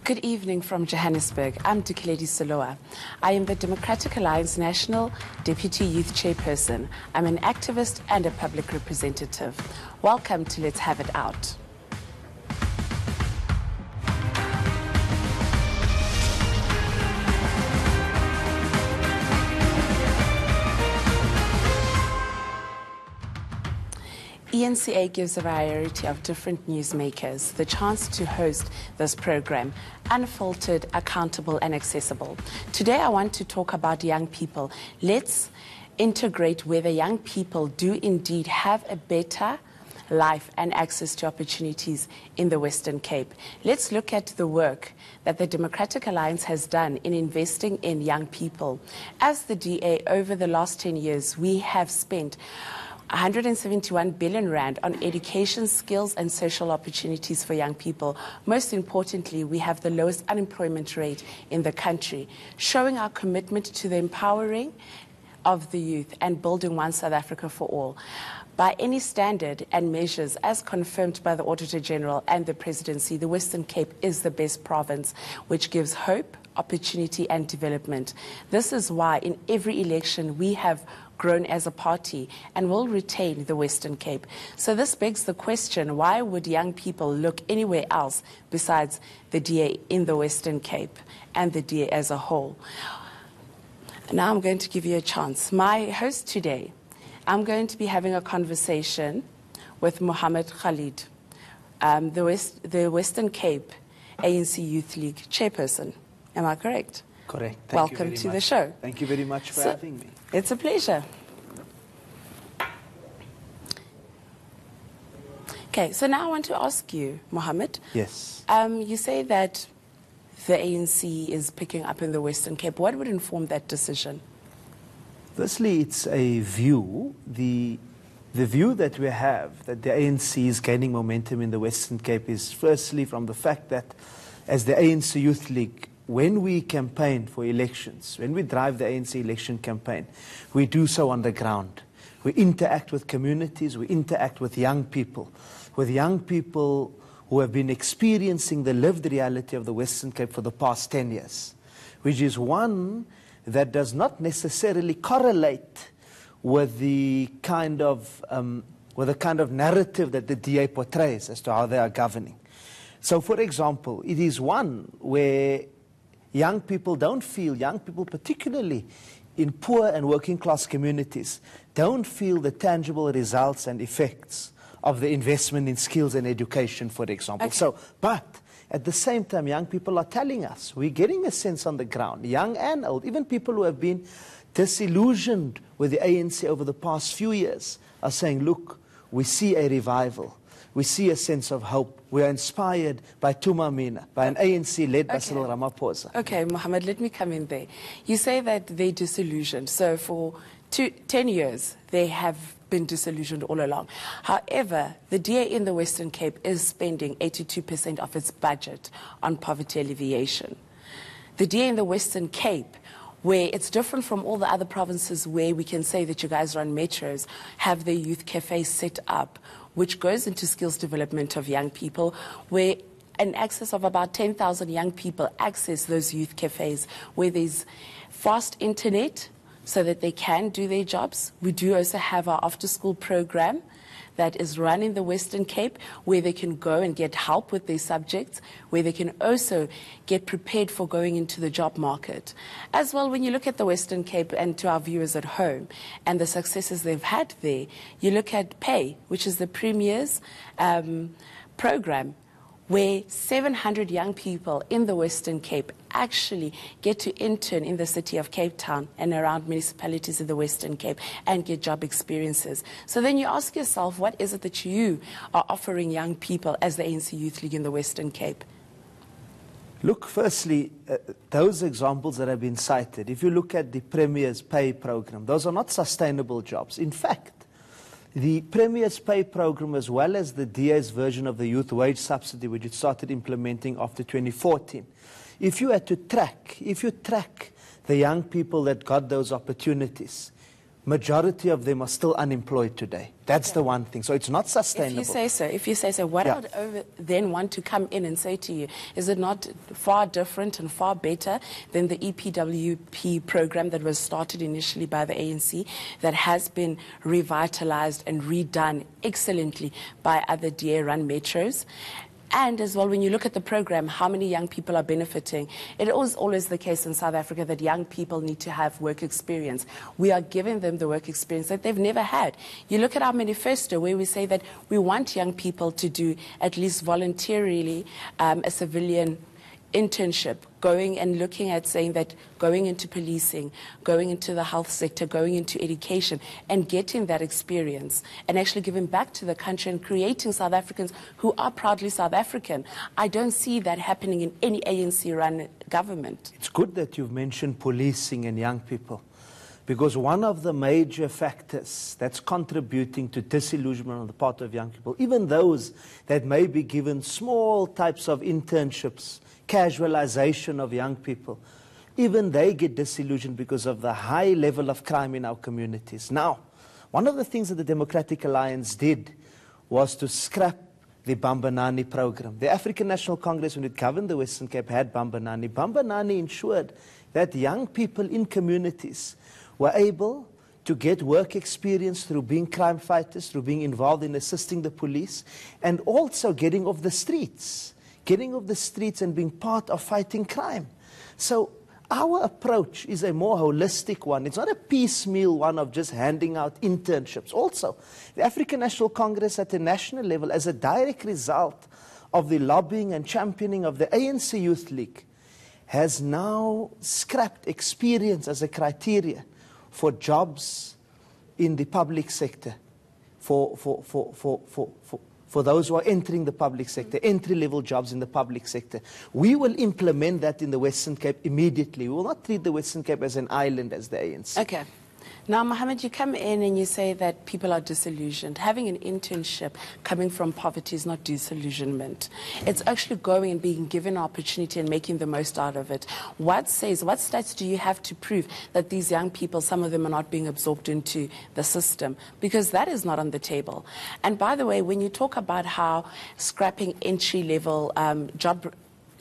Good evening from Johannesburg. I'm Dikeledi Soloa. I am the Democratic Alliance National Deputy Youth Chairperson. I'm an activist and a public representative. Welcome to Let's Have It Out. ENCA gives a variety of different newsmakers the chance to host this program, unfiltered, accountable and accessible. Today I want to talk about young people. Let's integrate whether young people do indeed have a better life and access to opportunities in the Western Cape. Let's look at the work that the Democratic Alliance has done in investing in young people. As the DA, over the last 10 years, we have spent 171 billion rand on education, skills and social opportunities for young people. Most importantly, we have the lowest unemployment rate in the country, showing our commitment to the empowering of the youth and building one South Africa for all. By any standard and measures, as confirmed by the Auditor General and the Presidency, the Western Cape is the best province, which gives hope, opportunity and development. This is why in every election we have grown as a party and will retain the Western Cape. So this begs the question, why would young people look anywhere else besides the DA in the Western Cape and the DA as a whole? Now I'm going to give you a chance. My host today, I'm going to be having a conversation with Mohammed Khalid, the Western Cape ANC Youth League chairperson. Am I correct? Correct. Welcome to the show. Thank you very much for having me. It's a pleasure. Okay, so now I want to ask you, Mohammed. Yes. You say that the ANC is picking up in the Western Cape. What would inform that decision? Firstly, it's a view. The view that we have, that the ANC is gaining momentum in the Western Cape, is firstly from the fact that as the ANC Youth League, when we campaign for elections, when we drive the ANC election campaign, we do so on the ground. We interact with communities, we interact with young people who have been experiencing the lived reality of the Western Cape for the past 10 years, which is one that does not necessarily correlate with the kind of narrative that the DA portrays as to how they are governing. So, for example, it is one where young people particularly in poor and working class communities, don't feel the tangible results and effects of the investment in skills and education, for example. Okay. So, but at the same time, young people are telling us, we're getting a sense on the ground, young and old, even people who have been disillusioned with the ANC over the past few years are saying, look, we see a revival. We see a sense of hope. We are inspired by Tuma Mina, by an ANC led by Cyril Ramaphosa. Okay, Mohammed, let me come in there. You say that they're disillusioned. So for 10 years, they have been disillusioned all along. However, the DA in the Western Cape is spending 82% of its budget on poverty alleviation. The DA in the Western Cape, where it's different from all the other provinces where we can say that you guys run metros, have their youth cafes set up, which goes into skills development of young people, where an excess of about 10,000 young people access those youth cafes, where there's fast internet so that they can do their jobs. We do also have our after-school program that is run in the Western Cape, where they can go and get help with their subjects, where they can also get prepared for going into the job market. As well, when you look at the Western Cape and to our viewers at home and the successes they've had there, you look at Pay, which is the Premier's program, where 700 young people in the Western Cape actually get to intern in the city of Cape Town and around municipalities in the Western Cape and get job experiences. So then you ask yourself, what is it that you are offering young people as the ANC Youth League in the Western Cape? Look, firstly, those examples that have been cited, if you look at the Premier's Pay program, those are not sustainable jobs. In fact, the Premier's Pay program, as well as the DA's version of the youth wage subsidy, which it started implementing after 2014, if you track the young people that got those opportunities, majority of them are still unemployed today. That's the one thing. So it's not sustainable. If you say so, what I would then want to come in and say to you, is it not far different and far better than the EPWP program that was started initially by the ANC, that has been revitalized and redone excellently by other DA-run metros? And as well, when you look at the program, how many young people are benefiting? It is always the case in South Africa that young people need to have work experience. We are giving them the work experience that they've never had. You look at our manifesto where we say that we want young people to do at least voluntarily a civilian internship, going and looking at saying that going into policing, going into the health sector, going into education, and getting that experience and actually giving back to the country and creating South Africans who are proudly South African. I don't see that happening in any ANC-run government. It's good that you've mentioned policing and young people, because one of the major factors that's contributing to disillusionment on the part of young people, even those that may be given small types of internships, casualization of young people, even they get disillusioned because of the high level of crime in our communities. Now, one of the things that the Democratic Alliance did was to scrap the Bambanani program. The African National Congress, when it governed the Western Cape, had Bambanani. Bambanani ensured that young people in communities were able to get work experience through being crime fighters, through being involved in assisting the police, and also getting off the streets and being part of fighting crime. So our approach is a more holistic one. It's not a piecemeal one of just handing out internships. Also, the African National Congress at the national level, as a direct result of the lobbying and championing of the ANC Youth League, has now scrapped experience as a criteria for jobs in the public sector, for those who are entering the public sector, entry-level jobs in the public sector. We will implement that in the Western Cape immediately. We will not treat the Western Cape as an island as the ANC. Okay. Now, Mohammed, you come in and you say that people are disillusioned. Having an internship coming from poverty is not disillusionment. It's actually going and being given an opportunity and making the most out of it. What stats do you have to prove that these young people, some of them are not being absorbed into the system? Because that is not on the table. And by the way, when you talk about how scrapping entry-level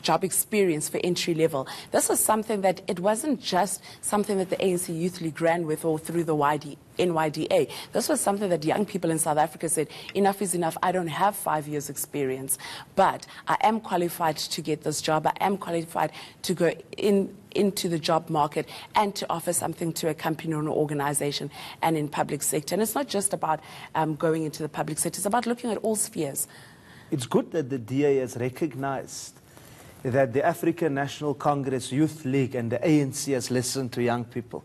job experience for entry level. This was something that it wasn't just something that the ANC Youth League ran with or through the NYDA. This was something that young people in South Africa said, enough is enough. I don't have 5 years experience, but I am qualified to get this job. I am qualified to go into the job market and to offer something to a company or an organization and in public sector. And it's not just about going into the public sector. It's about looking at all spheres. It's good that the DA has recognized that the African National Congress Youth League and the ANC has listened to young people.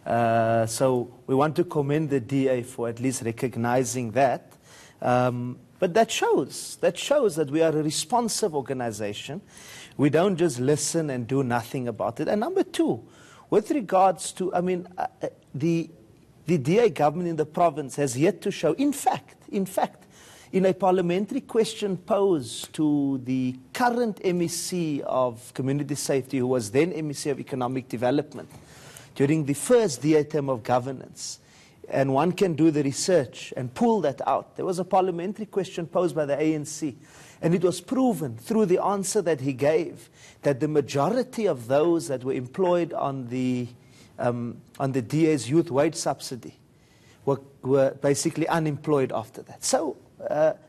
So we want to commend the DA for at least recognizing that. But that shows that we are a responsive organization. We don't just listen and do nothing about it. And number two, with regards to, the DA government in the province has yet to show, in fact, in a parliamentary question posed to the current MEC of Community Safety, who was then MEC of Economic Development, during the first DA term of governance, and one can do the research and pull that out. There was a parliamentary question posed by the ANC, and it was proven through the answer that he gave that the majority of those that were employed on the DA's youth wage subsidy were basically unemployed after that. So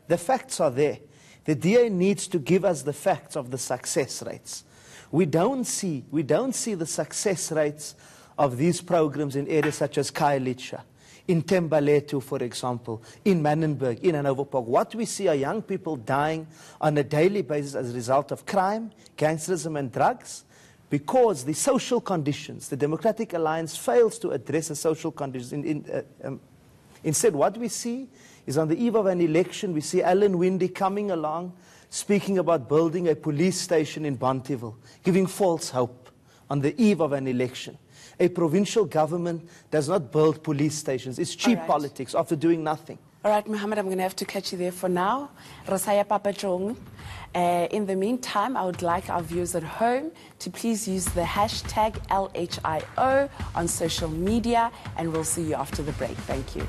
the facts are there. The DA needs to give us the facts of the success rates. We don't see the success rates of these programs in areas such as Khayelitsha, in Thembalethu, for example, in Manenberg, in Hanover Park. What we see are young people dying on a daily basis as a result of crime, gangsterism and drugs, because the social conditions, the Democratic Alliance fails to address the social conditions. Instead, what we see is on the eve of an election, we see Alan Winde coming along, speaking about building a police station in Bonteheuwel, giving false hope on the eve of an election. A provincial government does not build police stations. It's cheap politics after doing nothing. All right, Mohammed, I'm going to have to catch you there for now. Rosaya Papachong. In the meantime, I would like our viewers at home to please use the hashtag LHIO on social media, and we'll see you after the break. Thank you.